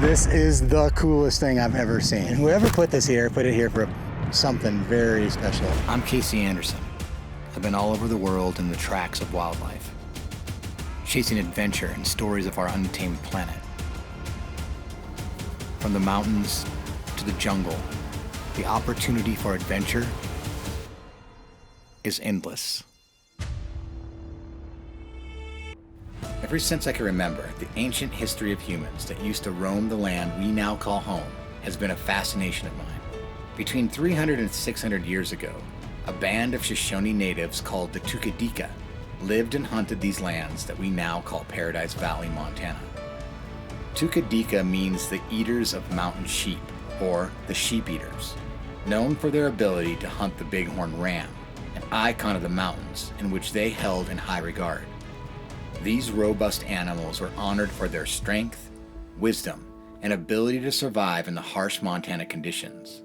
This is the coolest thing I've ever seen. And whoever put this here, put it here for something very special. I'm Casey Anderson. I've been all over the world in the tracks of wildlife, chasing adventure and stories of our untamed planet. From the mountains to the jungle, the opportunity for adventure is endless. Ever since I can remember, the ancient history of humans that used to roam the land we now call home has been a fascination of mine. Between 300 and 600 years ago, a band of Shoshone natives called the Tukudika lived and hunted these lands that we now call Paradise Valley, Montana. Tukudika means the eaters of mountain sheep, or the sheep eaters, known for their ability to hunt the bighorn ram, an icon of the mountains in which they held in high regard. These robust animals were honored for their strength, wisdom, and ability to survive in the harsh Montana conditions.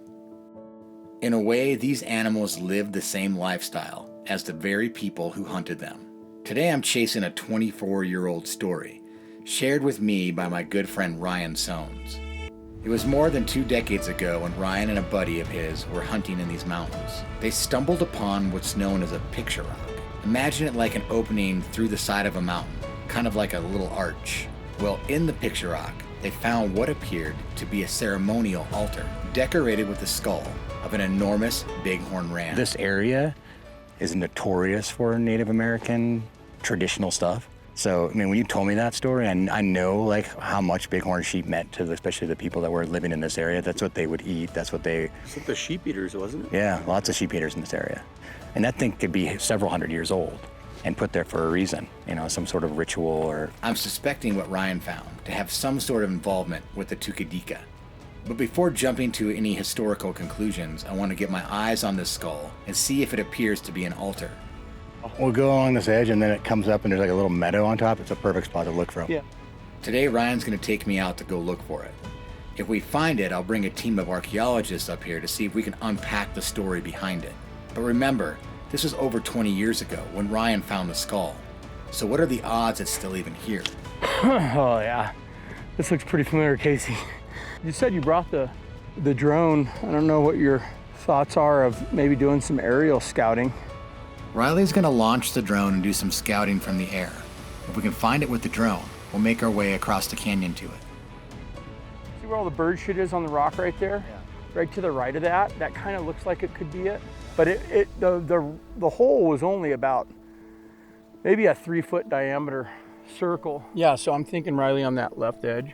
In a way, these animals lived the same lifestyle as the very people who hunted them. Today I'm chasing a 24-year-old story, shared with me by my good friend Ryan Soanes. It was more than 2 decades ago when Ryan and a buddy of his were hunting in these mountains. They stumbled upon what's known as a picture rock. Imagine it like an opening through the side of a mountain, kind of like a little arch. Well, in the picture rock, they found what appeared to be a ceremonial altar, decorated with the skull of an enormous bighorn ram. This area is notorious for Native American traditional stuff. So, I mean, when you told me that story, I know like how much bighorn sheep meant to especially the people that were living in this area. That's what they would eat. That's what they... It's like the sheep eaters, wasn't it? Yeah, lots of sheep eaters in this area. And that thing could be several hundred years old and put there for a reason, you know, some sort of ritual or... I'm suspecting what Ryan found to have some sort of involvement with the Tukudika. But before jumping to any historical conclusions, I want to get my eyes on this skull and see if it appears to be an altar. We'll go along this edge and then it comes up and there's like a little meadow on top. It's a perfect spot to look from. Yeah. Today, Ryan's going to take me out to go look for it. If we find it, I'll bring a team of archaeologists up here to see if we can unpack the story behind it. But remember, this was over 20 years ago when Ryan found the skull. So what are the odds it's still even here? Oh yeah, this looks pretty familiar, Casey. You said you brought the drone. I don't know what your thoughts are of maybe doing some aerial scouting. Riley's going to launch the drone and do some scouting from the air. If we can find it with the drone, we'll make our way across the canyon to it. See where all the bird shit is on the rock right there? Yeah. Right to the right of that. That kind of looks like it could be it. But the hole was only about maybe a 3-foot diameter circle. Yeah, so I'm thinking Riley on that left edge.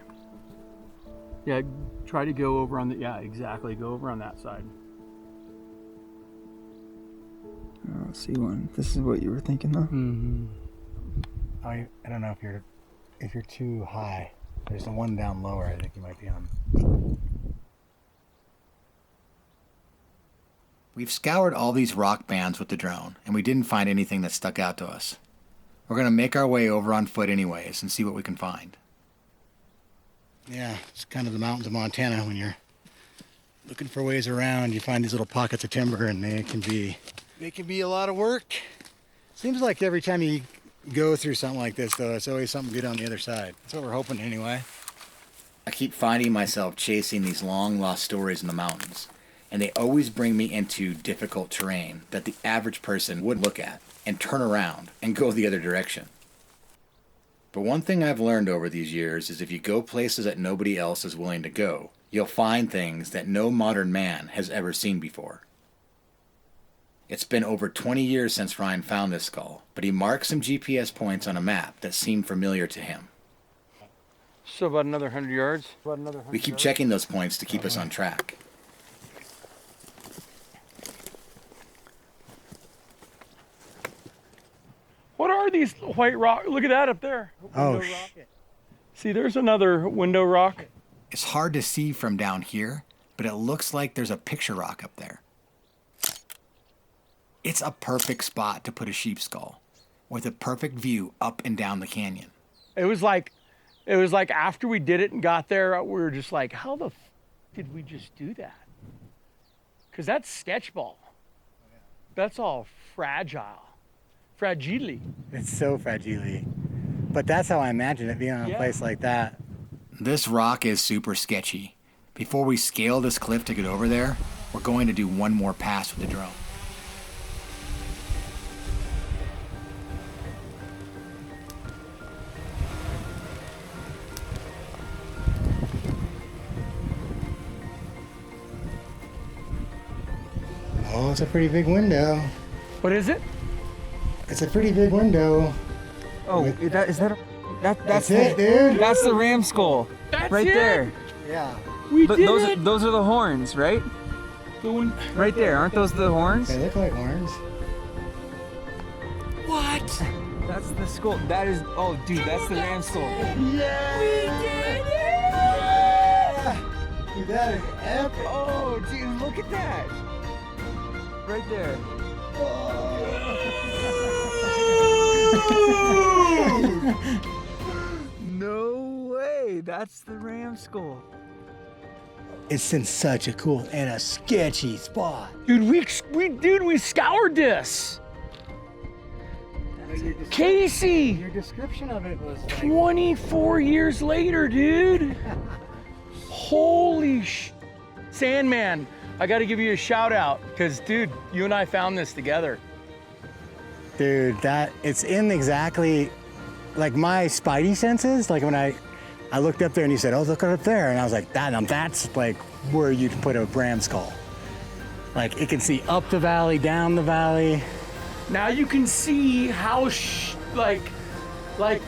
Yeah, try to go over on the, yeah, exactly. Go over on that side. Oh, see one. This is what you were thinking, though. Mm-hmm. I don't know if you're too high. There's the one down lower I think you might be on. We've scoured all these rock bands with the drone, and we didn't find anything that stuck out to us. We're going to make our way over on foot anyways and see what we can find. Yeah, it's kind of the mountains of Montana. When you're looking for ways around, you find these little pockets of timber and they can be a lot of work. Seems like every time you go through something like this, though, it's always something good on the other side. That's what we're hoping anyway. I keep finding myself chasing these long lost stories in the mountains, and they always bring me into difficult terrain that the average person would look at and turn around and go the other direction. But one thing I've learned over these years is if you go places that nobody else is willing to go, you'll find things that no modern man has ever seen before. It's been over 20 years since Ryan found this skull, but he marked some GPS points on a map that seemed familiar to him. So about another 100 yards? We keep checking those points to keep us on track. What are these white rock? Look at that up there. Oh, See, there's another window rock. It's hard to see from down here, but it looks like there's a picture rock up there. It's a perfect spot to put a sheep skull, with a perfect view up and down the canyon. It was like after we did it and got there, we were just like, how the did we just do that? Because that's sketchball. That's all fragile. Fragile. it's so fragile. But that's how I imagine it being on a Yeah. place like that. This rock is super sketchy. Before we scale this cliff to get over there, we're going to do one more pass with the drone. Oh, it's a pretty big window. What is it? It's a pretty big window. Oh, that's it, dude. That's the ram skull. That's right it? there. Yeah. We But did those it. those are the horns, right? The one- Right there. Aren't those the horns? They look like horns. What? That's the skull. That is. Oh, dude, that's the ram skull. Yeah. Dude, that is epic. Oh, dude, look at that. Right there. No way. That's the ram skull. It's in such a cool and a sketchy spot. Dude, we scoured this. Casey, Your description of it was like 24 years later, dude. Holy Sandman, I got to give you a shout out because, dude, you and I found this together. dude, that it's in exactly like my spidey senses. Like when I looked up there and you said, "Oh, look up there," and I was like, that's like where you can put a ram skull. Like it can see up the valley, down the valley. Now you can see how like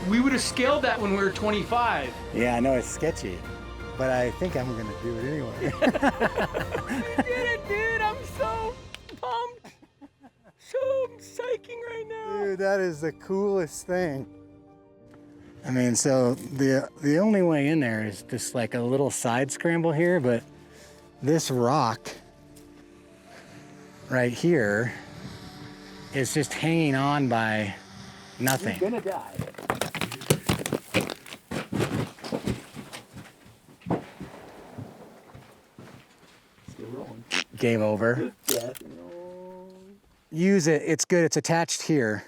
we would have scaled that when we were 25. Yeah, I know it's sketchy, but I think I'm gonna do it anyway. We did it, dude. I'm so pumped. So psyching right now. Dude, that is the coolest thing. I mean, so the only way in there is just like a little side scramble here, but this rock right here is just hanging on by nothing. You're gonna die. Still rolling. Game over. Use it, it's good, it's attached here.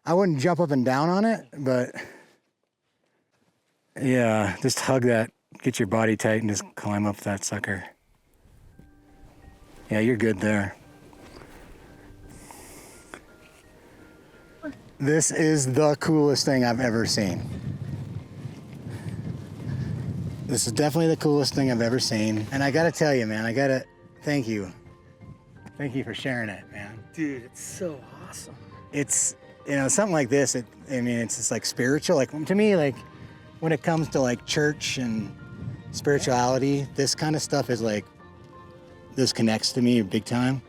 I wouldn't jump up and down on it, but yeah, just hug that, get your body tight and just climb up that sucker. Yeah, you're good there. This is the coolest thing I've ever seen. This is definitely the coolest thing I've ever seen. And I gotta tell you, man, thank you. Thank you for sharing it, man. Dude, it's so awesome. It's, you know, something like this, it's just like spiritual. Like to me, like when it comes to like church and spirituality, this kind of stuff is like, this connects to me big time.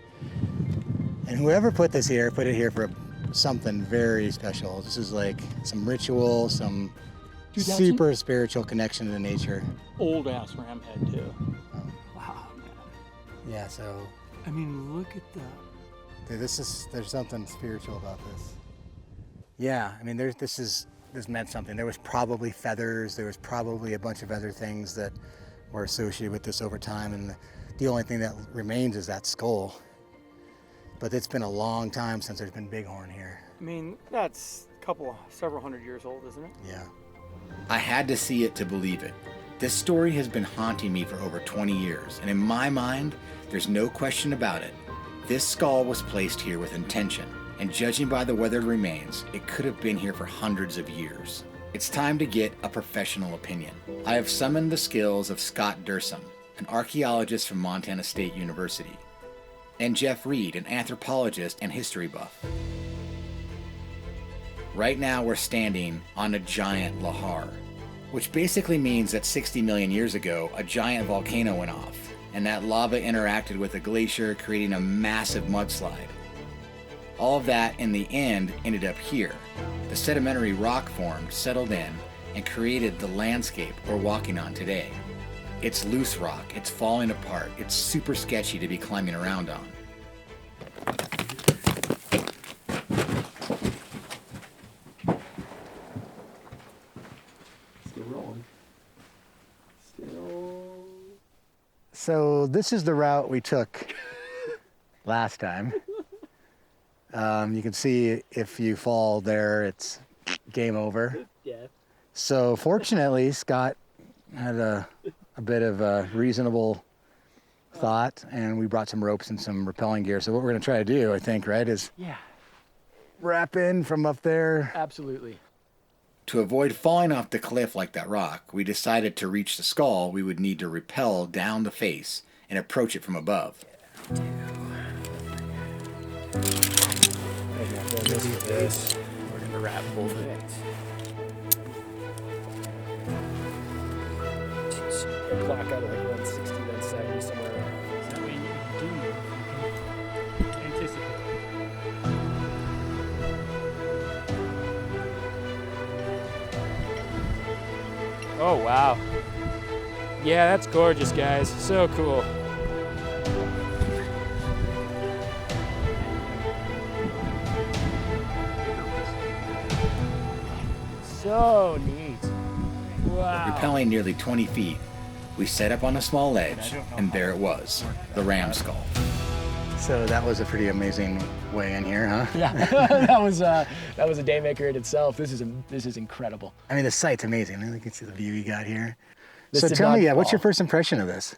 And whoever put it here for something very special. This is like some ritual, some super spiritual connection to nature. Old ass ram head too. Oh. Wow, man. Yeah, so I mean, look at that. dude, there's something spiritual about this. Yeah, I mean, this meant something. There was probably feathers. There was probably a bunch of other things that were associated with this over time, and the only thing that remains is that skull. But it's been a long time since there's been bighorn here. I mean, that's several hundred years old, isn't it? Yeah. I had to see it to believe it. This story has been haunting me for over 20 years, and in my mind, there's no question about it. This skull was placed here with intention, and judging by the weathered remains, it could have been here for hundreds of years. It's time to get a professional opinion. I have summoned the skills of Scott Dersam, an archaeologist from Montana State University, and Jeff Reed, an anthropologist and history buff. Right now we're standing on a giant lahar, which basically means that 60 million years ago, a giant volcano went off, and that lava interacted with a glacier, creating a massive mudslide. All of that, in the end, ended up here. The sedimentary rock formed, settled in, and created the landscape we're walking on today. It's loose rock, it's falling apart, it's super sketchy to be climbing around on. Still rolling. So this is the route we took last time. You can see if you fall there, it's game over. Yeah. So fortunately, Scott had a bit of reasonable thought, and we brought some ropes and some rappelling gear. So what we're gonna try to do, I think, right, is wrap in from up there. Absolutely. To avoid falling off the cliff like that rock, we decided to reach the skull, we would need to rappel down the face and approach it from above. This. We're gonna wrap both of it. Clock out at like 160, 170 somewhere around. That way you can anticipate. Oh wow. Yeah, that's gorgeous, guys. So cool. So neat. Wow. Rappelling nearly 20 feet, we set up on a small ledge, and there it was, the ram skull. So that was a pretty amazing way in here, huh? Yeah, that was a daymaker in itself. This is incredible. I mean, the site's amazing. You can see the view you got here. This So did tell not me, what's fall. your first impression of this?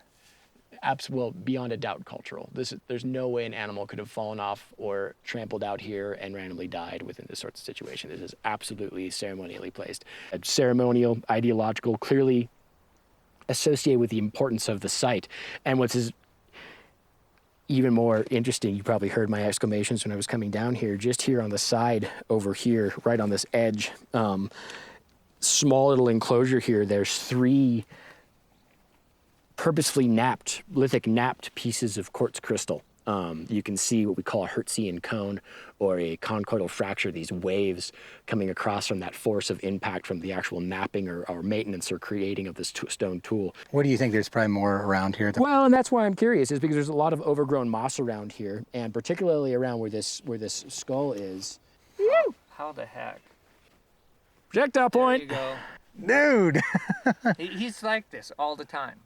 Well, beyond a doubt, cultural. There's no way an animal could have fallen off or trampled out here and randomly died within this sort of situation. This is absolutely ceremonially placed. Ceremonial, ideological, clearly associated with the importance of the site. And what's even more interesting, you probably heard my exclamations when I was coming down here, just here on the side over here, right on this edge, small little enclosure here, there's 3 purposefully lithic napped pieces of quartz crystal. You can see what we call a Hertzian cone or a conchoidal fracture, these waves coming across from that force of impact from the actual napping or maintenance or creating of this stone tool. What do you think? There's probably more around here. Well, and that's why I'm curious, is because there's a lot of overgrown moss around here, and particularly around where this skull is. How the heck? Projectile point. There you go. Dude! He's like this all the time.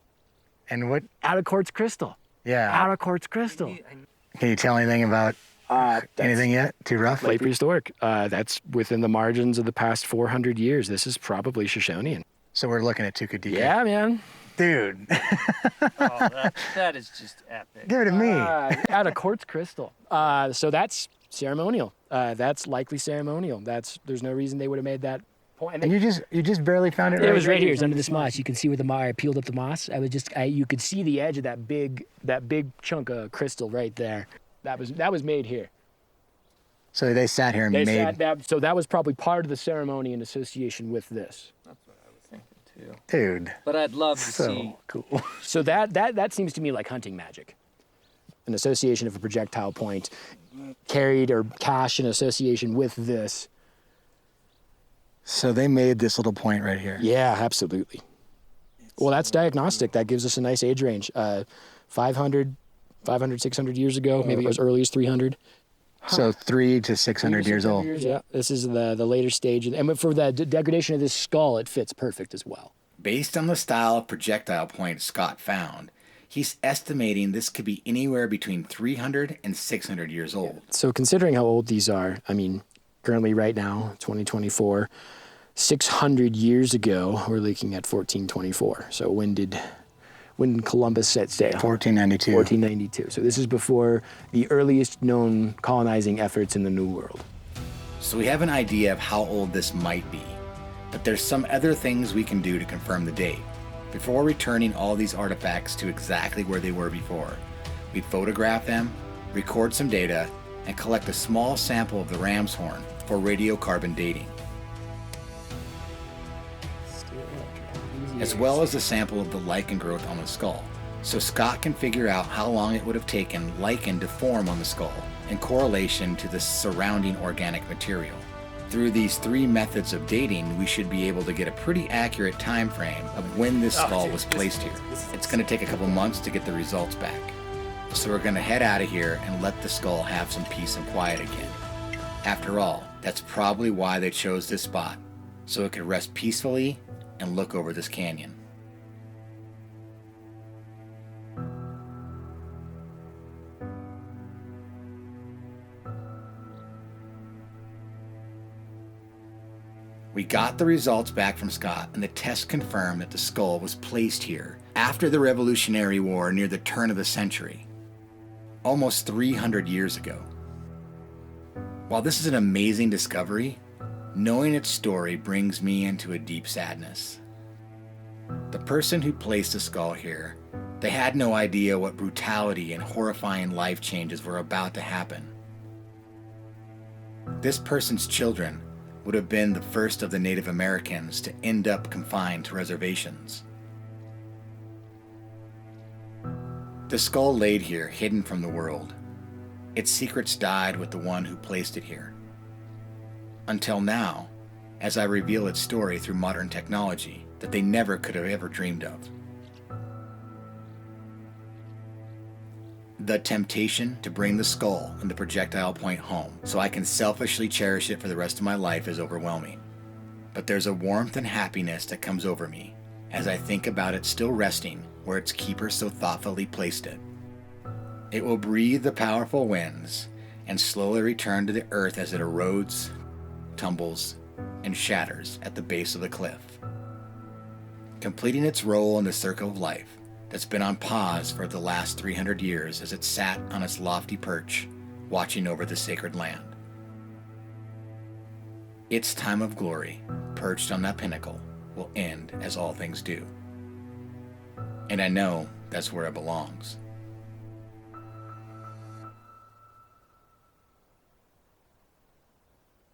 And what? Out of quartz crystal. Yeah. Out of quartz crystal. Can you tell anything about anything yet? Too rough? Late prehistoric. That's within the margins of the past 400 years. This is probably Shoshonian. So we're looking at Tukudika. Yeah, man. Dude. Oh, that is just epic. Give it to me. Out of quartz crystal. So that's ceremonial. That's likely ceremonial. There's no reason they would have made that point. And you just barely found it. It was right here. It's under this moss. You can see where I peeled up the moss. You could see the edge of that big chunk of crystal right there. That was made here. So they sat here and made. So that was probably part of the ceremony in association with this. That's what I was thinking too. Dude. But I'd love to So see. cool. So that seems to me like hunting magic. An association of a projectile point carried or cached in association with this. So they made this little point right here. Yeah, absolutely. Well, that's diagnostic. That gives us a nice age range. 500, 600 years ago, maybe as early as 300. So 300 to 600 years old. Yeah, this is the later stage. And for the degradation of this skull, it fits perfect as well. Based on the style of projectile point Scott found, he's estimating this could be anywhere between 300 and 600 years old. So considering how old these are, I mean, currently right now, 2024, 600 years ago, we're looking at 1424. So when did Columbus set sail? 1492. 1492. So this is before the earliest known colonizing efforts in the New World. So we have an idea of how old this might be, but there's some other things we can do to confirm the date. Before returning all these artifacts to exactly where they were before, we'd photograph them, record some data, and collect a small sample of the ram's horn for radiocarbon dating, as well as a sample of the lichen growth on the skull, so Scott can figure out how long it would have taken lichen to form on the skull in correlation to the surrounding organic material. Through these 3 methods of dating, we should be able to get a pretty accurate time frame of when this skull was placed here. It's going to take a couple months to get the results back. So we're going to head out of here and let the skull have some peace and quiet again. After all, that's probably why they chose this spot, so it could rest peacefully and look over this canyon. We We got the results back from Scott, and the test confirmed that the skull was placed here after the Revolutionary War near the turn of the century, almost 300 years ago. While this is an amazing discovery, knowing its story brings me into a deep sadness. The person who placed the skull here, they had no idea what brutality and horrifying life changes were about to happen. This person's children would have been the first of the Native Americans to end up confined to reservations. The skull laid here, hidden from the world. Its secrets died with the one who placed it here. Until now, as I reveal its story through modern technology that they never could have ever dreamed of. The temptation to bring the skull and the projectile point home so I can selfishly cherish it for the rest of my life is overwhelming. But there's a warmth and happiness that comes over me as I think about it still resting where its keeper so thoughtfully placed it. It will breathe the powerful winds and slowly return to the earth as it erodes, tumbles, and shatters at the base of the cliff, completing its role in the circle of life that's been on pause for the last 300 years as it sat on its lofty perch, watching over the sacred land. Its time of glory, perched on that pinnacle, will end as all things do. And I know that's where it belongs.